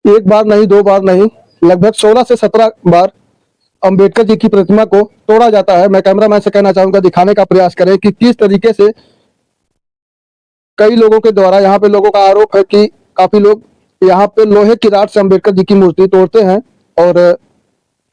एक बार नहीं, दो बार नहीं, लगभग 16 से 17 बार अंबेडकर जी की प्रतिमा को तोड़ा जाता है। मैं कैमरामैन से कहना चाहूंगा दिखाने का प्रयास करें कि किस तरीके से कई लोगों के द्वारा, यहाँ पे लोगों का आरोप है कि काफी लोग यहाँ पे लोहे की रॉड से अंबेडकर जी की मूर्ति तोड़ते हैं, और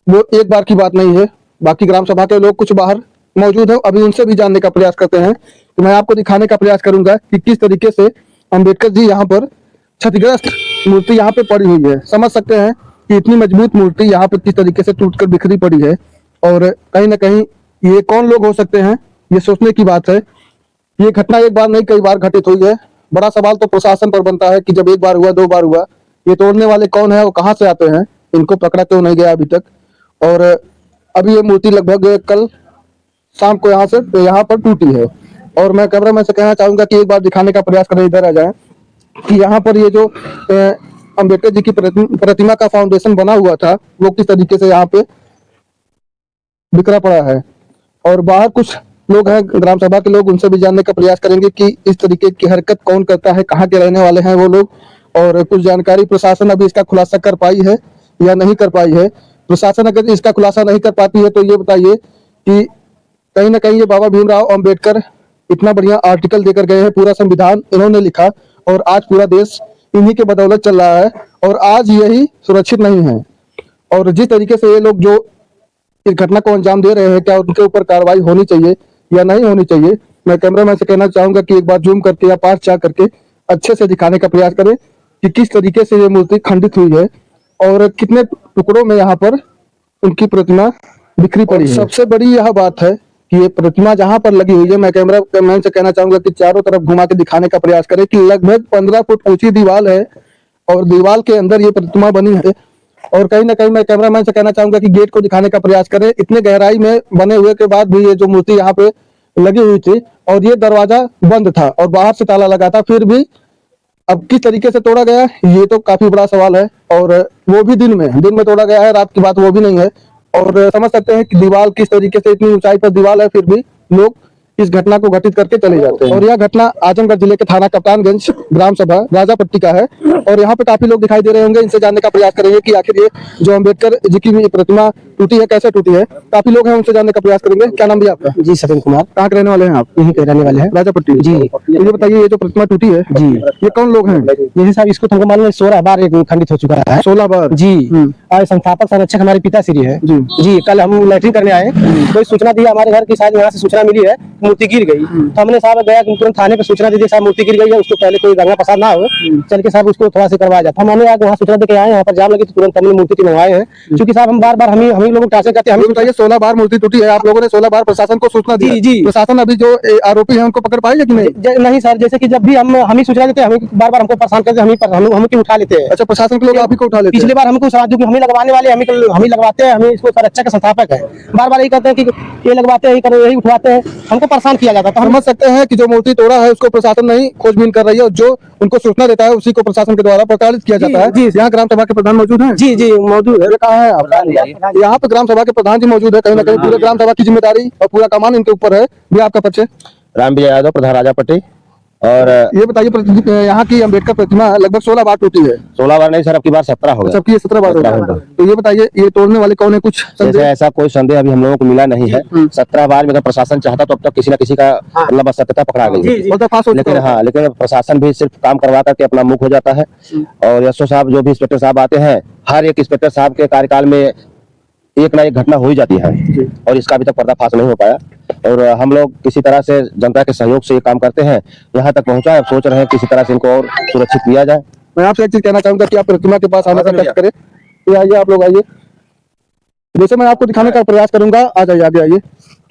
वो एक बार की बात नहीं है। बाकी ग्राम सभा के लोग कुछ बाहर मौजूद है, अभी उनसे भी जानने का प्रयास करते हैं। तो मैं आपको दिखाने का प्रयास करूंगा कि किस तरीके से अंबेडकर जी यहाँ पर क्षतिग्रस्त मूर्ति यहाँ पे पड़ी हुई है। समझ सकते हैं कि इतनी मजबूत मूर्ति यहाँ पे किस तरीके से टूटकर बिखरी पड़ी है, और कहीं ना कहीं ये कौन लोग हो सकते हैं, ये सोचने की बात है। ये घटना एक बार नहीं, कई बार घटित हुई है। बड़ा सवाल तो प्रशासन पर बनता है कि जब एक बार हुआ, दो बार हुआ, ये तोड़ने वाले कौन है, वो कहाँ से आते हैं, इनको पकड़ा क्यों नहीं गया अभी तक। और अभी ये मूर्ति लगभग कल शाम को यहाँ पर टूटी है। और मैं कैमरामैन से कहना चाहूंगा कि एक बार दिखाने का प्रयास करें, इधर आ जाए, कि यहाँ पर ये जो अंबेडकर जी की प्रतिमा का फाउंडेशन बना हुआ था, वो किस तरीके से यहाँ पे बिखरा पड़ा है। और बाहर कुछ लोग हैं ग्राम सभा के लोग, उनसे भी जानने का प्रयास करेंगे कि इस तरीके की हरकत कौन करता है, कहाँ के रहने वाले हैं वो लोग, और कुछ जानकारी प्रशासन अभी इसका खुलासा कर पाई है या नहीं कर पाई है। प्रशासन अगर इसका खुलासा नहीं कर पाती है तो ये बताइए कि कहीं ना कहीं ये बाबा भीमराव अंबेडकर इतना बढ़िया आर्टिकल देकर गए हैं, पूरा संविधान इन्होंने लिखा, और आज पूरा देश इन्हीं के बदौलत चल रहा है, और आज यही सुरक्षित नहीं है। और जिस तरीके से ये लोग जो इस घटना को अंजाम दे रहे हैं, क्या उनके ऊपर कार्रवाई होनी चाहिए या नहीं होनी चाहिए। मैं कैमरामैन से कहना चाहूंगा कि एक बार जूम करके या पास जा करके अच्छे से दिखाने का प्रयास करें कि किस तरीके से ये मूर्ति खंडित हुई है और कितने टुकड़ों में यहाँ पर उनकी प्रतिमा बिखरी पड़ी है। सबसे बड़ी यह बात है कि ये प्रतिमा जहां पर लगी हुई है, मैं कैमरामैन से कहना चाहूंगा कि चारों तरफ घुमा के दिखाने का प्रयास करें कि लगभग 15 फुट ऊंची दीवार है, और दीवार के अंदर ये प्रतिमा बनी है। और कहीं ना कहीं मैं कैमरामैन से कहना चाहूंगा कि गेट को दिखाने का प्रयास करें। इतने गहराई में बने हुए के बाद भी ये जो मूर्ति यहाँ पे लगी हुई थी, और ये दरवाजा बंद था और बाहर से ताला लगा था, फिर भी अब किस तरीके से तोड़ा गया, ये तो काफी बड़ा सवाल है। और वो भी दिन में तोड़ा गया है, रात की बात वो भी नहीं है। और समझ सकते हैं कि दीवार किस तरीके से, इतनी ऊंचाई पर दीवार है, फिर भी लोग इस घटना को घटित करके चले जाते हैं। और यह घटना आजमगढ़ जिले के थाना कप्तानगंज ग्राम सभा राजापट्टी का है, और यहाँ पे काफी लोग दिखाई दे रहे होंगे। इनसे जानने का प्रयास करेंगे कि आखिर ये जो अंबेडकर जी की प्रतिमा टूटी है, कैसे टूटी है। काफी लोग हैं, उनसे जानने का प्रयास करेंगे। क्या नाम भी आपका? जी सचिन कुमार। कहाँ के रहने वाले हैं आप? यहीं के रहने वाले हैं, राजापट्टी। जी। ये बताइए, ये जो प्रतिमा टूटी है जी, ये कौन लोग हैं? जैसे साहब इसको तुमको मालूम है 16 बार खंडित हो चुका है। 16 बार? जी। और संस्थापक संरक्षक हमारे पिताश्री है जी। कल हम लैट्रिन करने आए, कोई सूचना दी हमारे घर की, शायद यहाँ से सूचना मिली है मूर्ति गिर गई। तो हमने साहब गया तुरंत थाने पे सूचना दे दी, साहब मूर्ति गिर गई है, उसको पहले कोई दंगा फसाद ना हो, चल के साहब उसको थोड़ा सा करवाया जाता। हमने आज वहाँ सूचना देके आए, यहाँ पर जाम लगी तो तुरंत हमने मूर्ति की मंगवाए हैं, क्योंकि साहब हम बार हम ही लोग टार्चर करते हैं। हमें बताइए, 16 बार मूर्ति टूटी है, आप लोगों ने 16 बार प्रशासन को सूचना दी? जी। प्रशासन अभी जो आरोपी है उनको पकड़ पाई है कि नहीं? नहीं सर, जैसे कि जब भी हम ही सूचना देते हैं, हमें बार हमको परेशान करते हैं, हम क्यों उठा लेते हैं। अच्छा, प्रशासन के लोग आप ही को उठा लेते हैं? पिछली बार हमको जो कि हम ही लगवाने वाले, हम ही लगवाते हैं, हमें इसको संरक्षक का संस्थापक है, बार यही कहते हैं कि ये लगवाते हैं, यही उठवाते हैं, हमको परेशान किया जाता है। तो हम समझ सकते हैं कि जो मूर्ति तोड़ा है उसको प्रशासन नहीं खोजबीन कर रही है, और जो उनको सूचना देता है उसी को प्रशासन के द्वारा प्रताड़ित किया जाता है। जी। यहाँ ग्राम सभा के प्रधान मौजूद हैं? जी मौजूद है। कहाँ है आप? यहाँ पे ग्राम सभा के प्रधान जी मौजूद है। कहीं ना कहीं पूरे ग्राम सभा की जिम्मेदारी और पूरा कमान इनके ऊपर है। भी आपका परिचय? राम विजय यादव, प्रधान राजापट्टी। और ये बताइए, यहाँ की अंबेडकर प्रतिमा लगभग 16 बार टूटी है? 16 बार नहीं सर, अब की बार 17 हो गया। सबकी 17 बार हो गया। तो ये बताइए, ये तोड़ने वाले कौन है? कुछ जैसे ऐसा कोई संदेह अभी हम लोगों को मिला नहीं है। 17 बार में अगर प्रशासन चाहता तो अब तक किसी न किसी का मतलब सत्यता पकड़ा गई। लेकिन प्रशासन भी सिर्फ काम करवा करके अपना मुख हो जाता है। और एसओ साहब जो भी इंस्पेक्टर साहब आते हैं, हर एक इंस्पेक्टर साहब के कार्यकाल में एक ना एक घटना हो ही जाती है, और इसका अभी तक पर्दाफाश नहीं हो पाया। और हम लोग किसी तरह से जनता के सहयोग से ये काम करते हैं, यहाँ तक पहुँचा है। अब सोच रहे हैं किसी तरह से इनको और सुरक्षित किया जाए। मैं आपसे एक चीज कहना चाहूंगा कि आप प्रतिमा के पास आने का कष्ट करें। तो आइए, आप लोग आइए, जैसे मैं आपको दिखाने का प्रयास करूंगा। आ जाइए, आगे आइए।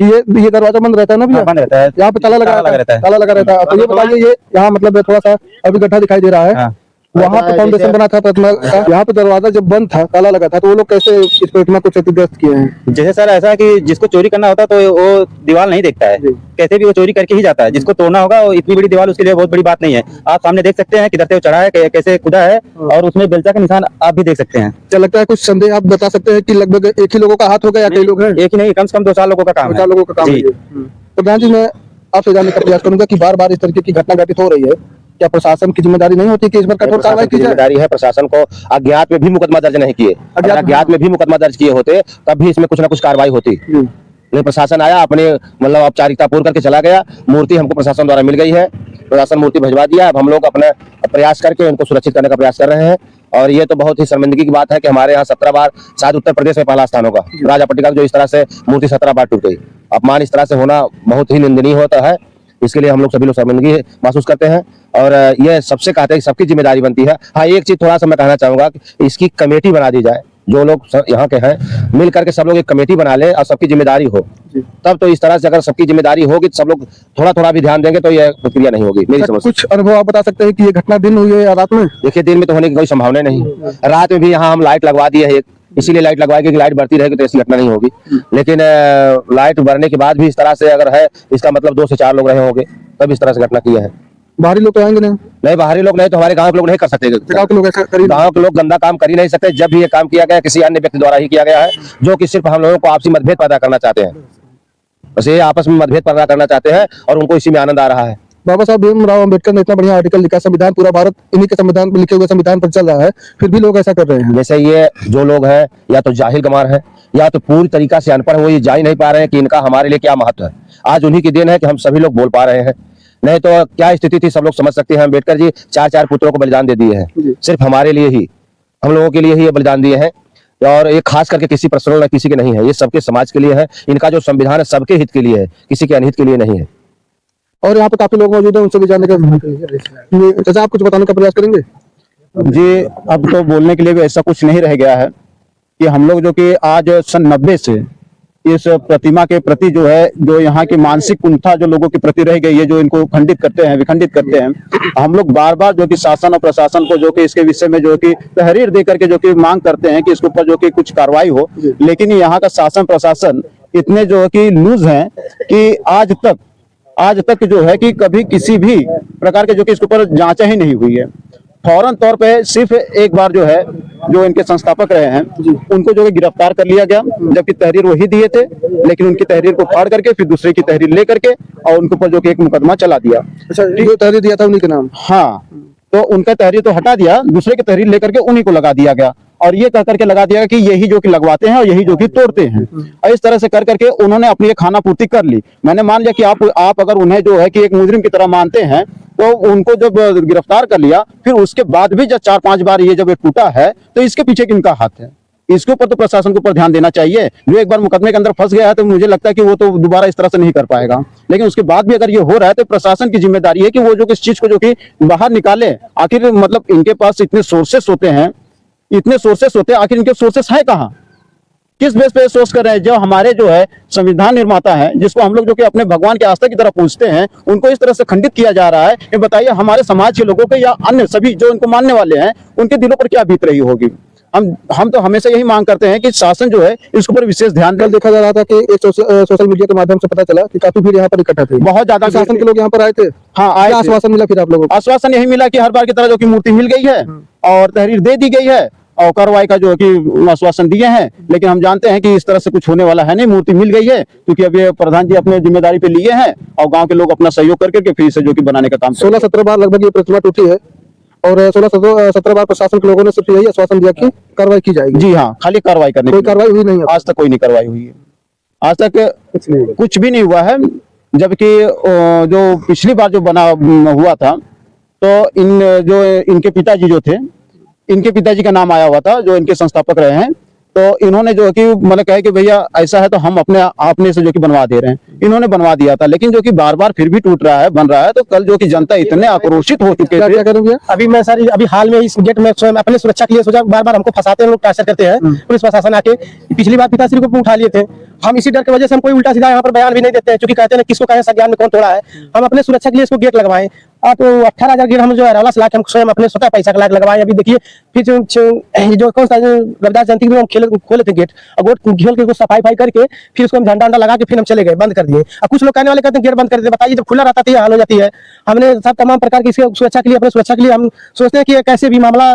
कि ये दरवाजा बंद रहता है ना भैया? बंद रहता है, यहाँ पे ताला लगा रहता है। ताला लगा रहता है। तो ये बताइए, ये यहाँ मतलब थोड़ा सा अभी गड्ढा दिखाई दे रहा है, वहाँ पे फाउंडेशन बना था प्रतिमा का, यहाँ पे दरवाजा जब बंद था, ताला लगा था, तो वो लोग कैसे इस प्रतिमा को क्षतिग्रस्त किए हैं? जैसे सर ऐसा कि जिसको चोरी करना होता है तो वो दीवार नहीं देखता है, कैसे भी वो चोरी करके ही जाता है। जिसको तोड़ना होगा, वो इतनी बड़ी दीवार उसके लिए बहुत बड़ी बात नहीं है। आप सामने देख सकते हैं किधर से वो चढ़ा है, कैसे खुदा है, और उसमें बेलचा का निशान आप भी देख सकते हैं। क्या लगता है, कुछ संदेह आप बता सकते हैं कि लगभग एक ही लोगों का हाथ होगा या कई लोग हैं? एक ही नहीं, कम से कम 2-4 लोगों का काम है। 2-4 लोगों का काम है। प्रधान जी, मैं आपसे जानने का प्रयास करूंगा कि बार बार इस तरीके की घटना घटित हो रही है, क्या प्रशासन की जिम्मेदारी नहीं होती कि इस पर कठोर प्रशासन कार्रवाई की की जाए? जिम्मेदारी है, प्रशासन को अज्ञात में भी मुकदमा दर्ज नहीं किए, अगर अज्ञात में भी मुकदमा दर्ज किए होते तब भी इसमें कुछ ना कुछ कार्रवाई होती। लेकिन प्रशासन आया, अपने मतलब औपचारिकता पूर्ण करके चला गया। मूर्ति हमको प्रशासन द्वारा मिल गई है, प्रशासन मूर्ति भिजवा दिया। अब हम लोग अपने प्रयास करके उनको सुरक्षित करने का प्रयास कर रहे हैं। और ये तो बहुत ही शर्मिंदगी की बात है कि हमारे यहाँ 17 बार शायद उत्तर प्रदेश में पहला स्थान होगा राजा पट्टिका, जो इस तरह से मूर्ति 17 बार टूट गई। अपमान इस तरह से होना बहुत ही निंदनीय होता है। इसके लिए हम लोग सभी लोग शर्मिंदगी महसूस करते हैं और ये सबसे कहते हैं कि सबकी जिम्मेदारी बनती है। हाँ, एक चीज थोड़ा सा मैं कहना चाहूंगा कि इसकी कमेटी बना दी जाए, जो लोग यहाँ के हैं मिल करके सब लोग एक कमेटी बना ले और सबकी जिम्मेदारी हो, तब तो इस तरह से अगर सबकी जिम्मेदारी होगी तो सब लोग थोड़ा थोड़ा भी ध्यान देंगे तो यह प्रक्रिया नहीं होगी। मेरी समझ कुछ अनुभव आप बता सकते हैं कि ये घटना दिन हुई है या रात में? देखिए, दिन में तो होने की कोई संभावना नहीं। रात में भी यहाँ हम लाइट लगवा दिए है, इसीलिए लाइट लगवाएगी कि लाइट बढ़ती रहेगी तो ऐसी घटना नहीं होगी। लेकिन लाइट बढ़ने के बाद भी इस तरह से अगर है, इसका मतलब 2 से 4 लोग रहे होंगे तब इस तरह से घटना की है। बाहरी लोग तो आएंगे नहीं? नहीं, बाहरी लोग नहीं तो हमारे गांव के लोग नहीं कर सकते। गाँव के लोग ऐसा कर ही नहीं। गांव के लोग गंदा काम कर ही नहीं सकते। जब भी ये काम किया गया किसी अन्य व्यक्ति द्वारा ही किया गया है, जो कि सिर्फ हम लोगों को आपसी मतभेद पैदा करना चाहते हैं। बस ये आपस में मतभेद पैदा करना चाहते हैं और उनको इसी में आनंद आ रहा है। बाबा साहब भीमराव अम्बेडकर ने इतना बढ़िया आर्टिकल लिखा, संविधान पूरा भारत इन्हीं के संविधान पर लिखे हुए संविधान पर चल रहा है, फिर भी लोग ऐसा कर रहे हैं। जैसे ये जो लोग हैं या तो जाहिल गमार है या तो पूरी तरीका से अनपढ़ है, वो ये जान ही नहीं पा रहे हैं कि इनका हमारे लिए क्या महत्व है। आज उन्हीं की देन है कि हम सभी लोग बोल पा रहे हैं, नहीं तो क्या स्थिति थी सब लोग समझ सकते हैं। अम्बेडकर जी 4 पुत्रों को बलिदान दे दिए हैं, सिर्फ हमारे लिए ही, हम लोगों के लिए ही ये बलिदान दिए हैं। और ये खास करके किसी पर्सनल किसी के नहीं है, ये सबके समाज के लिए है। इनका जो संविधान है सबके हित के लिए है, किसी के अनहित के लिए नहीं है। और यहाँ पे काफी लोग मौजूद हैं, उनसे भी जानने का। चाचा, आप कुछ बताने का प्रयास करेंगे? जी, अब तो बोलने के लिए भी ऐसा कुछ नहीं रह गया है कि हम लोग जो कि आज सन 90 से इस प्रतिमा के प्रति जो है, जो यहाँ की मानसिक कुंठा जो लोगों के प्रति रह गई है, जो इनको खंडित करते हैं, विखंडित करते हैं, हम लोग बार बार जो कि शासन और प्रशासन को जो कि इसके विषय में जो कि तहरीर दे करके जो कि मांग करते हैं कि इसके ऊपर जो कि कुछ कार्रवाई हो। लेकिन यहाँ का शासन प्रशासन इतने जो है कि लूज हैं कि आज तक जो है कि कभी किसी भी प्रकार के जो कि इसके ऊपर जांच ही नहीं हुई है। फौरन तौर पे सिर्फ एक बार जो है, जो इनके संस्थापक रहे हैं उनको जो है गिरफ्तार कर लिया गया, जबकि तहरीर वही दिए थे, लेकिन उनकी तहरीर को फाड़ करके फिर दूसरे की तहरीर ले करके और उनके ऊपर जो कि एक मुकदमा चला दिया। अच्छा, जो तहरीर दिया था उन्हीं के नाम? हाँ, तो उनका तहरीर तो हटा दिया, दूसरे की तहरीर लेकर के उन्हीं को लगा दिया गया और ये कह करके लगा दिया कि यही जो कि लगवाते हैं और यही जो कि तोड़ते हैं। और इस तरह से कर करके उन्होंने अपनी एक खाना पूर्ति कर ली। मैंने मान लिया कि आप अगर उन्हें जो है कि एक मुजरिम की तरह मानते हैं, तो उनको जब गिरफ्तार कर लिया, फिर उसके बाद भी जब 4-5 बार ये जब ये टूटा है, तो इसके पीछे किनका हाथ है? इसके ऊपर तो प्रशासन के ऊपर ध्यान देना चाहिए। जो एक बार मुकदमे के अंदर फंस गया है तो मुझे लगता है कि वो तो दोबारा इस तरह से नहीं कर पाएगा। लेकिन उसके बाद भी अगर ये हो रहा है तो प्रशासन की जिम्मेदारी है कि वो जो किस चीज को जो कि बाहर निकाले। आखिर मतलब इनके पास इतने सोर्सेस होते हैं, आखिर इनके सोर्सेस है कहाँ? किस बेस पे सोर्स कर रहे हैं? जो हमारे जो है संविधान निर्माता है, जिसको हम लोग जो कि अपने भगवान के आस्था की तरह पूछते हैं, उनको इस तरह से खंडित किया जा रहा है। ये बताइए हमारे समाज के लोगों के या अन्य सभी जो इनको मानने वाले हैं, उनके दिलों पर क्या बीत रही होगी? हम तो हमेशा यही मांग करते हैं कि शासन जो है इसके ऊपर विशेष ध्यान दे। देखा जा रहा था कि एक सोशल मीडिया के माध्यम से पता चला कि काफी भीड़ यहाँ पर इकट्ठा थी, बहुत ज्यादा शासन के लोग यहाँ पर आए थे। हाँ, आए थे। आश्वासन मिला फिर आप लोगों को? आश्वासन यही मिला कि हर बार की तरह जो कि मूर्ति मिल गई है और तहरीर दे दी गई है और कार्रवाई का जो है कि आश्वासन दिए हैं। लेकिन हम जानते हैं कि इस तरह से कुछ होने वाला है नहीं। मूर्ति मिल गई है क्योंकि अब ये प्रधान जी अपने जिम्मेदारी पे लिए हैं और गांव के लोग अपना सहयोग करके फिर से जो कि बनाने का काम 16-17 बार लगभग ये प्रतिमा टूटी है और 16-17 बार प्रशासन के लोगों ने सिर्फ यही आश्वासन दिया कि कार्रवाई की जाएगी। जी हाँ, खाली कार्रवाई करने कोई कार्रवाई हुई नहीं है? आज तक कोई नहीं कार्रवाई हुई है, आज तक कुछ भी नहीं हुआ है। जबकि जो पिछली बार जो बना हुआ था, तो इनके पिताजी जो थे, इनके पिताजी का नाम आया हुआ था, जो इनके संस्थापक रहे हैं। तो इन्होंने जो कि मतलब कहे कि भैया ऐसा है तो हम अपने से जो कि बनवा दे रहे हैं। इन्होंने बनवा दिया था, लेकिन जो कि बार बार फिर भी टूट रहा है, बन रहा है। तो कल जो कि जनता इतने आक्रोशित हो चुके थे। क्या करेंगे? अभी मैं सर अभी हाल में इस गेट में स्वयं अपने सुरक्षा के लिए सोचा, बार बार हमको फंसाते हैं लोग, टॉर्चर करते हैं पुलिस प्रशासन आके। पिछली बार पिताश्री को उठा लिए थे हम, इसी डर की वजह से हम कोई उल्टा सीधा यहाँ पर बयान भी नहीं देते हैं, क्योंकि कहते हैं किसको कहें संज्ञान में कौन तोड़ा है। हम अपने सुरक्षा के लिए इसको गेट लगवाएं। आप 18,000 गेट हम जो है 18 लाख हम स्वयं अपने स्वतः पैसा का लगवाए। अभी देखिए फिर जो कौन सा रविदास जयंती में हम खोले थे गेट, और खेल के सफाई करके फिर उसको हम झंडा लगा के फिर हम चले गए, बंद कर दिए। अब कुछ लोग कहने वाले कहते हैं गेट बंद कर देते। बताइए जब खुला रहता था ये हाल हो जाती है। हमने सब तमाम प्रकार की इसकी सुरक्षा के लिए, अपने सुरक्षा के लिए हम सोचते हैं कि कैसे भी मामला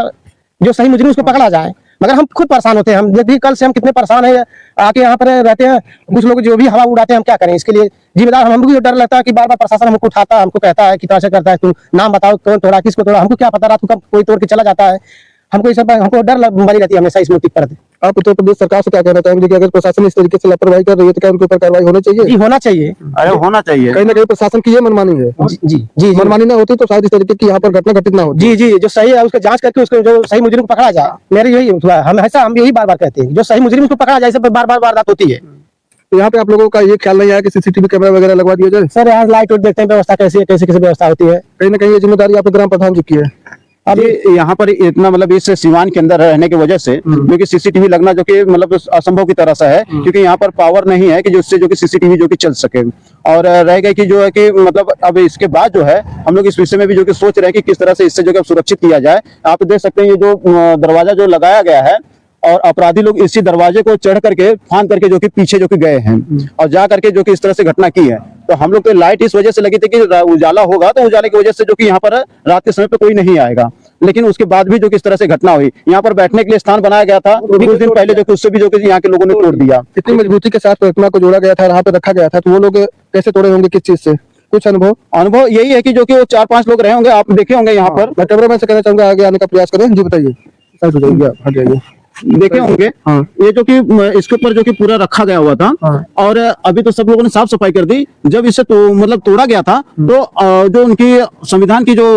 जो सही मुजरिम उसको पकड़ा जाए। मगर हम खुद परेशान होते हैं। हम यदि कल से हम कितने परेशान है, आके यहाँ पर रहते हैं, कुछ लोग जो भी हवा उड़ाते हैं, हम क्या करें इसके लिए जिम्मेदार हमको भी डर लगता है कि बार बार प्रशासन हमको उठाता, हमको कहता है कि कैसे करता है, तू नाम बताओ कौन तोड़ा, किसको तोड़ा, हमको क्या पता, रात को कब कोई तोड़ के चला जाता है। हमको इस हमको डर बनी रहती है हमेशा इस मूर्ति पर। आप उत्तर प्रदेश सरकार से क्या कहना चाहेंगे कि अगर प्रशासन इस तरीके से लापरवाही कर रही है तो क्या उनके ऊपर कार्रवाई होनी चाहिए? जी होना चाहिए। अरे होना चाहिए। कहीं ना कहीं प्रशासन की ये मनमानी है। जी जी जी मनमानी ना होती तो शायद इस तरीके की यहाँ पर घटना घटित ना होती। जी जी, जो सही है उसको जांच करके उसको जो सही मुजरिम को पकड़ा जाए। मेरी यही हम यही बार बार कहते हैं, जो सही मुजरिम उसको पकड़ा जाए, बार बार वारदात होती है। तो यहाँ पे आप लोगों का ये ख्याल नहीं आया कि सीसीटीवी कैमरा वगैरह लगवा दिया जाए? सर यहाँ लाइट वाइट देखते हैं व्यवस्था कैसी है, कैसे व्यवस्था होती है। कहीं ना कहीं ये जिम्मेदारी आपके ग्राम प्रधान जी की है। अब यहाँ पर इतना मतलब इस सिवान के अंदर रहने की वजह से जो कि सीसीटीवी लगना जो कि मतलब असंभव की तरह सा है, क्योंकि यहाँ पर पावर नहीं है कि जिससे जो कि सीसीटीवी जो कि चल सके। और रह गए कि जो है कि मतलब अब इसके बाद जो है हम लोग इस विषय में भी जो कि सोच रहे हैं कि किस तरह से इससे जो कि सुरक्षित किया जाए। आप देख सकते हैं ये जो दरवाजा जो लगाया गया है, और अपराधी लोग इसी दरवाजे को चढ़ करके फांद करके जो कि पीछे जो कि गए हैं और जा करके जो कि इस तरह से घटना की है। तो हम लोग तो लाइट इस वजह से लगी थी कि उजाला होगा, तो उजाले की वजह से जो कि यहाँ पर रात के समय पे कोई नहीं आएगा, लेकिन उसके बाद भी जो कि इस तरह से घटना हुई। यहाँ पर बैठने के लिए स्थान बनाया गया था कुछ दिन पहले, जो कि उससे भी जो कि यहाँ के लोगों ने तोड़ दिया। इतनी मजबूती के साथ प्रतिमा को जोड़ा गया था, यहाँ पे रखा गया था, तो वो लोग कैसे तोड़े होंगे, किस चीज से? कुछ अनुभव यही है कि जो कि वो 4-5 लोग रहे होंगे, आप देखे होंगे यहाँ पर। मैं कैमरामैन से कहना चाहूंगा आगे आने का प्रयास करें। जी बताइए। हट जाइए। देखे होंगे ये जो कि इसके ऊपर जो कि पूरा रखा गया हुआ था, और अभी तो सब लोगों ने साफ सफाई कर दी। जब इसे मतलब तोड़ा गया था तो जो उनकी संविधान की जो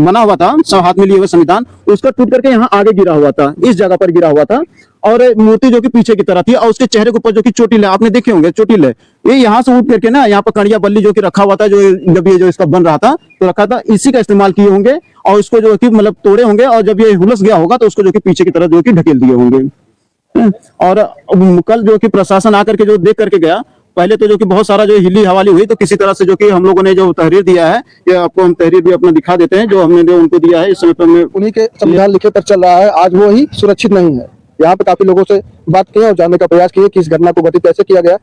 बना हुआ था, सब हाथ में लिए हुए संविधान, उसका टूट करके यहाँ आगे गिरा हुआ था, इस जगह पर गिरा हुआ था, और मूर्ति जो कि पीछे की तरह थी, और उसके चेहरे के ऊपर जो कि चोटिल है, आपने देखे होंगे चोटिल है, ये यहाँ से उठ करके ना यहाँ पर कड़िया बल्ली जो कि रखा हुआ था, जो जब ये जो इसका बन रहा था तो रखा था, इसी का इस्तेमाल किए होंगे, और उसको जो कि मतलब तोड़े होंगे, और जब ये हुलस गया होगा तो उसको जो कि पीछे की तरफ जो कि ढकेल दिए होंगे। और कल जो कि प्रशासन आकर के जो देख करके गया, पहले तो जो कि बहुत सारा जो हिली हवाली हुई, तो किसी तरह से जो कि हम लोगों ने जो तहरीर दिया है, ये आपको हम तहरीर भी अपना दिखा देते हैं जो हमने जो उनको दिया है। इस समय पर उन्हीं के संविधान लिखे पर चल रहा है, आज वो ही सुरक्षित नहीं है। यहाँ पे काफी लोगों से बात की और जानने का प्रयास किया कि इस घटना को घटित कैसे किया गया।